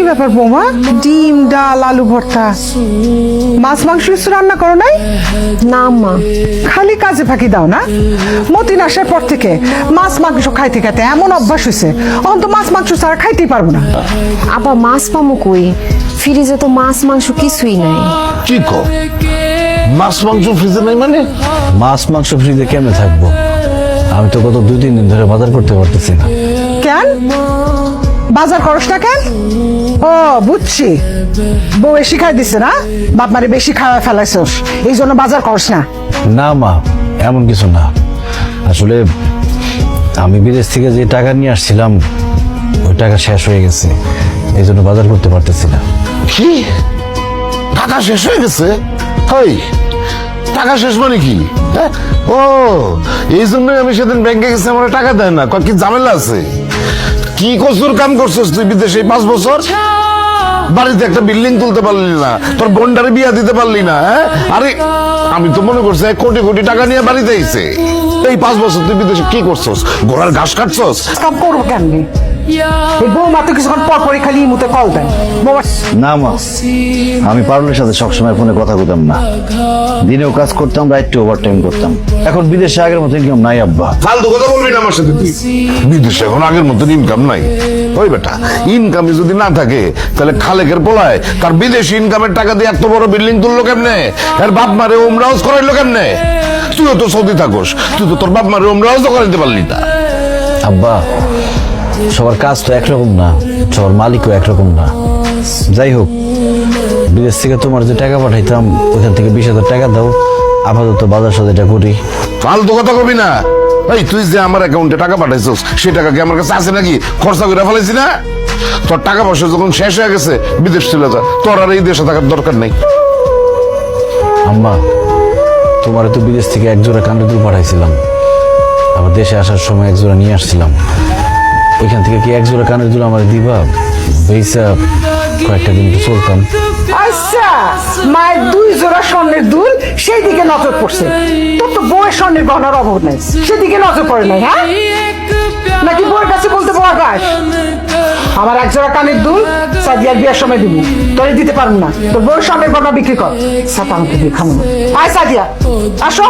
ব্যাপার বৌমা, ডিম ডাল আলু ভর্তা, মাছ মাংস কিছু রান্না করো নাই? না মা, খালি কাজে ফাঁকি দাও না? মতিন আসার পর থেকে মাছ মাংস খাইতে খাইতে এমন অভ্যাস হয়েছে, অন্ত মাছ মাংস ছাড়া খাইতেই পারবো না। আবার মাছ পামু কই? ফ্রিজে তো মাছ মাংস কিছুই নাই। কি কো, মাছ মাংস ফ্রিজে নাই মানে? মাছ মাংস ফ্রিজে কেমনে থাকবো? আমি তো গত 2-3 দিন ধরে বাজার করতে পারতেছি না। কেন বাজার করস না কেন? ও বুঝছি, বউ বেশি খাই দিছে না, বাপ মারে বেশি খাওয়া ফেলাইছস, এই জন্য বাজার করস না। না মা, এমন কিছু না। আসলে আমি বিদেশ থেকে যে টাকা নিয়ে আসছিলাম ওই টাকা শেষ হয়ে গেছে, এই জন্য বাজার করতে পারতেছি না। কি টাকা শেষ হয়ে গেছে? হাই, টাকা শেষ মানে কি? হ্যাঁ? ও এই জন্যই আমি সেদিন ব্যাংকে গেছি, আমার টাকা দেয় না। কি ঝামেলা আছে? কি কসুর কাম করছিস তুই বিদেশে 5 বছর? বাড়িতে একটা বিল্ডিং তুলতে পারলি না, তোর বোনটারে বিয়া দিতে পারলি না। হ্যাঁ, আরে আমি তো মনে করছি কোটি কোটি টাকা নিয়ে বাড়িতে আইছে। এই 5 বছর তুই বিদেশে কি করছস? ঘোড়ার ঘাস কাটছস? কাম করবো কেমনি? এই বৌমা তো কিছুক্ষণ পর পরই খালি মুতে কল দেন। বৌমা না মা, আমি পারুলের সাথে সবসময় ফোনে কথা বলতাম না। দিনেও কাজ করতাম, রাইটে ওভারটাইম করতাম। এখন বিদেশে আগের মতো ইনকাম নাই আব্বা। ফালতু কথা বলবি না আমার সাথে তুই। বিদেশে এখন আগের মতন ইনকাম নাই। ওই বেটা, ইনকামই যদি না থাকে তাহলে খালেকের পোলায় তার বিদেশি ইনকামের টাকা দিয়ে এত বড় বিল্ডিং তুললো কেমনে? এর বাপ মারে উমরাউজ করাইলো কেমনে? তুইও তো সৌদি থাকোস, তুই তো তোর বাপ মারে উমরাউজ করাইতে পারলি না। আব্বা, সবার কাজ তো একরকম না, সবার মালিকও একরকম না। যাই হোক, বিদেশ থেকে তোমার যে টাকা পাঠাইতাম ওইখান থেকে 20,000 টাকা দাও, আপাতত বাজার সাজাটা করি। ফালতু কথা কবি না। এই তুই যে আমার অ্যাকাউন্টে টাকা পাঠাইছিস সেই টাকা কি আমার কাছে আছে নাকি? খরচা করে ফেলাইছি না? তোর টাকা পয়সা যখন শেষ হয়ে গেছে বিদেশ চলে যা, তোর আর এই দেশে থাকার দরকার নেই। আম্মা, তোমার তো বিদেশ থেকে একজোড়া কানের দুল পাঠাইছিলাম, আবার দেশে আসার সময় একজোড়া নিয়ে আসছিলাম। ওইখান থেকে কি একজোড়া কানের দুল আমার দিবা? বেইসা কয়েকটা দিন তো চলতাম। আচ্ছা, মায়ের 2 জোড়া স্বর্ণের দুল সেই দিকে নজর পড়ছে, তোর তো বউয়ের স্বর্ণের গহনার অভাব নাই, সেদিকে নজর পড়ে নাই? হ্যাঁ, নাকি বউয়ের কাছে বলতে বউ আকাশ আমার 1 জোড়া কানের দুল সাদিয়ার বিয়ার সময় দিব, তোরে দিতে পারবো না, তোর বউয়ের স্বর্ণের গহনা বিক্রি কর। সাথে আমাকে দিয়ে খামো। আয় সাদিয়া, আসো।